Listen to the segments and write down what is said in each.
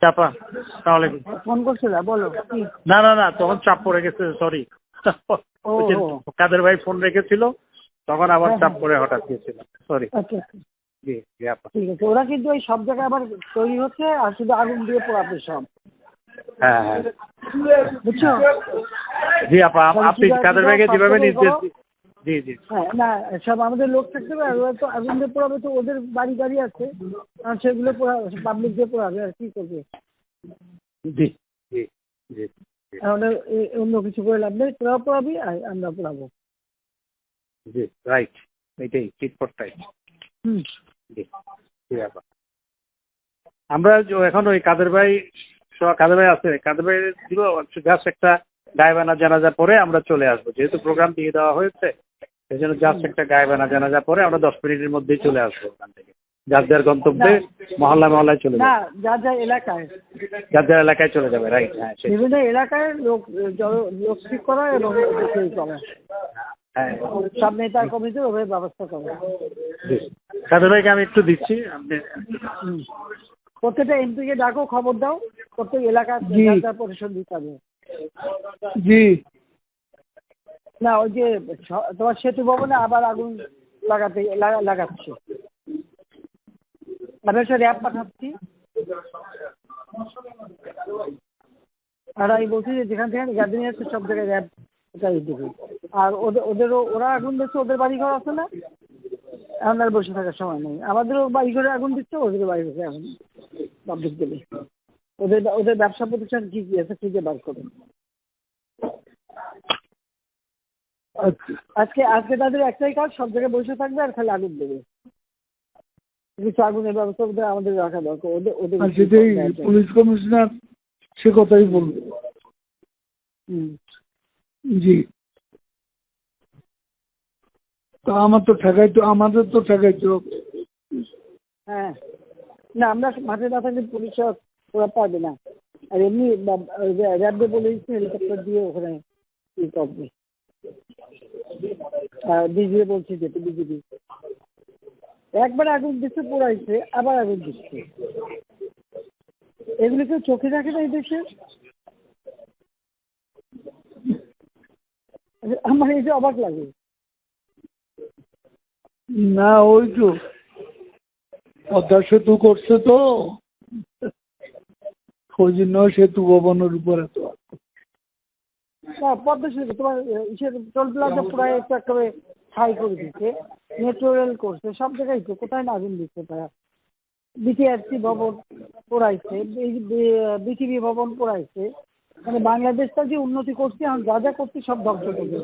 চাপা, আসসালামু আলাইকুম। ফোন করছিল, বলো কি? না না না, তখন চাপ পড়ে গেছে, সরি। ও কাদের ভাই ফোন রেখেছিল, তখন আবার হ্যাঁ, চাপ হ্যাঁ। পড়ে হঠাৎ গিয়েছিল, সরি। আচ্ছা আচ্ছা, জি জি আপা। ঠিক আছে। ওরা কিন্তু ওই সব জায়গায় আবার তৈরি হচ্ছে, আর শুধু আগুন দিয়ে পোড়াবে সব, হ্যাঁ হ্যাঁ বুঝছো? জি আপা, আপনি কাদের ভাইকে সব যেভাবে জায়গায় নির্দেশ করো। জি জি হ্যাঁ, না, সব আমাদের লোক থাকতে হবে, আর ওরা তো আগুন দিয়ে পোড়াবে, তো ওদের বাড়ি গাড়ি আছে, আর সেগুলো পাবলিক দিয়ে পোড়াবে, আর কি করবে? জি জি জি জি তাহলে অন্য কিছু করে লাভ নেই, তোরাও পোড়াবি আর আমরা পোড়াবো। জি রাইট, এটাই ঠিক টাইট। হুম। জি জি আপা। আমরা এখন ওই কাদের ভাই আছে, কাদের ভাই দিব জাস্ট একটা গায়েবানা জানাজা পরে আমরা চলে আসবো, যেহেতু প্রোগ্রাম দিয়ে দেওয়া হয়েছে, সেই জন্য জাস্ট একটা গায়েবানা জানাজা পরে আমরা 10 মিনিটের মধ্যেই চলে আসবো ওখান থেকে, যার যার গন্তব্যে মহল্লায় চলে না, যাবে, যার যার এলাকায়, যার যার এলাকায় চলে যাবে, রাইট। হ্যাঁ সেই বিভিন্ন এলাকায় লোক ঠিক করা এবং সেই করা, হ্যাঁ সব নেতার কমিটির ওভাবে ব্যবস্থা করা। জি। কাদের ভাইকে আমি একটু দিচ্ছি, আপনি হুম। প্রত্যেকটা এমপিকে ডাকো, খবর দাও, প্রত্যেক এলাকার যার যার পরিষদ দিতে হবে। জি না, ওই যে তোমার সেতু ভবনে আবার আগুন লাগাচ্ছে, আমি একটা র্যাব পাঠাচ্ছি, আর আমি বলছি যে যেখান থেকে গ্যাদারিং আছে সব জায়গায় র্যাব দেবে। আর ওরা আগুন দিচ্ছে, ওদের বাড়িঘর আছে না, এখন আর বসে থাকার সময় নেই। আমাদেরও বাড়িঘরে আগুন দিচ্ছে, ওদেরও বাড়ি ঘরে আগুন পাবলিক দেবে। ওদের ব্যবসা প্রতিষ্ঠান কি কি আছে খুঁজে বার করবে। আজকে তাদের একটাই কাজ, সব জায়গায় বসে থাকবে আর খালি আগুন দেবে। কিছু আগুনের ব্যবস্থা আমাদের রাখা দরকার। ওদের পুলিশ কমিশনার সে কথাই বলবে। জি, তো আমাদের তো ঠেকাইতে হবে। হ্যাঁ, না, আমরা মাঠে না থাকলে পুলিশ ওরা পারবে না। আর এমনি র্যাব দিয়ে বলে দিচ্ছে হেলিকপ্টার দিয়ে ওখানে ই করবে। বিজিবি বলছি, যেতে বিজিবি একবার আগুন দিচ্ছে, পোড়াইছে, আবার আগুন দিচ্ছে। এগুলো কেউ চোখে রাখে না এই দেশে। আমার এই যে অবাক লাগে। না, ওই তো পদ্মা সেতু করছে, তো ওই জন্য সেতু ভবনের উপর এত। না, পদ্মা সেতু তোমার টোল প্লাজা পুরাই একটু একেবারে ছাই করে দিচ্ছে, মেট্রো রেল করছে, সব জায়গায় তো কোথায় না আগুন দিচ্ছে তারা। বিটিআরসি ভবন পোড়াইছে, বিটিভি ভবন পোড়াইছে। মানে বাংলাদেশটা যে উন্নতি করছে, এখন যা যা করছে সব ধ্বংস করছে।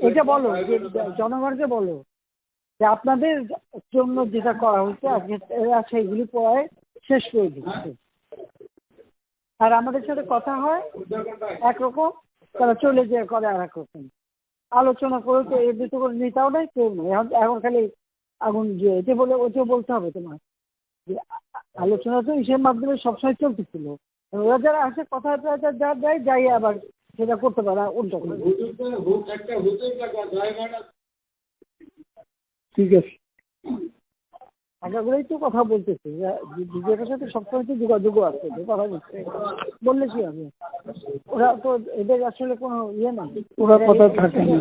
এটা বলো যে জনগণকে বলো যে আপনাদের জন্য যেটা করা হচ্ছে আজকে এরা সেইগুলি পড়ায় শেষ করে দিচ্ছে। আর আমাদের সাথে কথা হয় একরকম, তারা চলে যেয়ে করে আর একরকম। আলোচনা করে তো এর ভিতরে কোনো নেতাও নাই, কেউ নেই। এখন খালি আগুন যে এটা বলে ওইটাও বলতে হবে তোমার, যে আলোচনা তো ইসের মাধ্যমে সবসময় চলতেছিল। ওরা যারা আসে কথা যা দেয়, যাই আবার সেটা করতে পারে উল্টো করে। ঠিক আছে, আগে করেই তো কথা বলতেছে, বিজেপির সাথে সবসময় তো যোগাযোগও আছে, কথা বলছে, বললে কি হবে? ওরা তো এদের আসলে কোনো ইয়ে না, ওরা কথা থাকে না।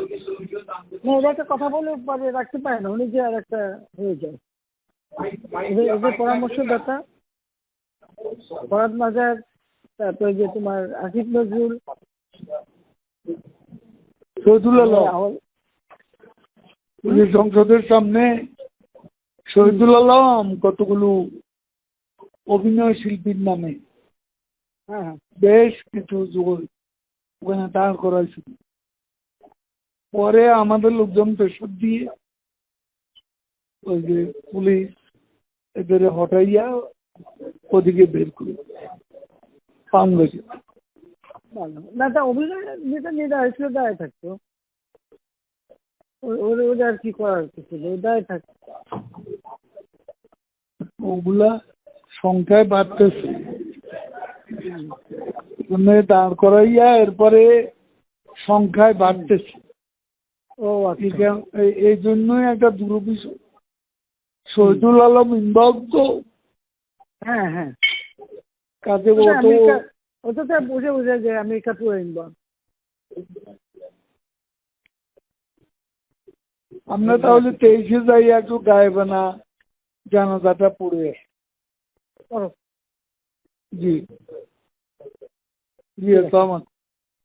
এরা একটা কথা বলে পরে রাখতে পারে না, উনি যে আর একটা হয়ে যায়। এদের পরামর্শদাতা ফরাদ মাজার, তারপরে যে তোমার আসিফ নজরুল, শহীদুল আলম, সংসদের সামনে শহীদুল আলম কতগুলো অভিনয় শিল্পীর নামে হ্যাঁ বেশ কিছু ওখানে দাঁড় করাইছিল। পরে আমাদের লোকজন প্রেশার দিয়ে ওই যে পুলিশ এদের হটাইয়া ওদিকে বের করে পান গেছে। ভালো না, তা অভিনয় যেটা নিয়ে হয়েছিল দায় থাকতো, ওদের আর কি করার কিছু নেই, দায় থাকতো। ওগুলা সংখ্যায় বাড়তেছে, দাঁড় করাইয়া এরপরে সংখ্যায় বাড়তেছে। ও আচ্ছা, এই জন্যই একটা দুরভিযোগ। শহীদুল আলম ইনভলভ তো। হ্যাঁ হ্যাঁ, কাজে ও তো আমেরিকা ওটা তো বুঝে বুঝে যে আমেরিকা পুরো ইনভলভ। আমরা তাহলে 23-এ যাই, একটু গায়েবানা জানাজাটা পড়ে আসি। করো। জি জি, আসসালামু আলাইকুম।